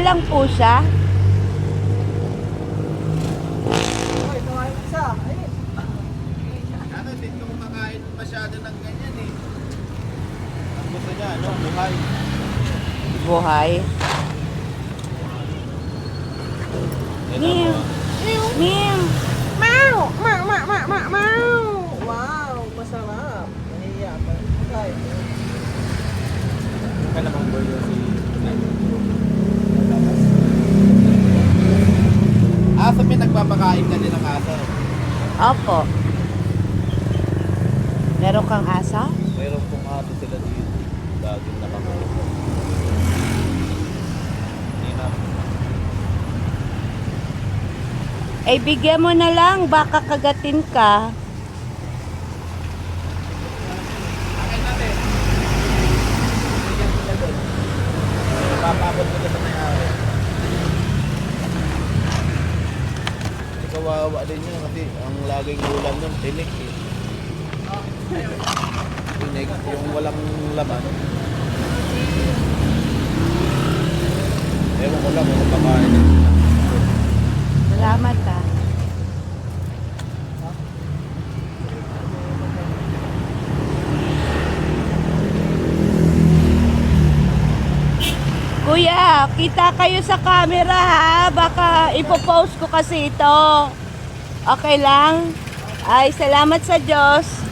lang po siya. Ay, kumain mo isa. Ayun. Ano, hindi ko kumakain masyado ng ganyan eh. Ang gusto niya, ano, buhay. Buhay. Ito Meow. po. Meow. Mau! Mau! Mau! Mau! Mau! Mau! Wow! Masarap. Nahiya pa. Okay. Ka namang boyo si... Aso, may nagpapakain ka din ng aso. Opo. Meron kang asa? Mayroon pong aso sila dito. Laging nakakulong. Hindi na. Eh, bigyan mo na lang. Baka kagatin ka. Akin natin. Bigyan ko na doon. Papabot ko na sa may-ari. Kasi kawawa din yun kasi ang laging ulam nun, tinik eh. Tinik, yung walang laman. Ewan ko lang kung pakain. Salamat ah. Kuya, kita kayo sa camera ha. Baka ipopost ko kasi ito. Okay lang? Ay, salamat sa Diyos.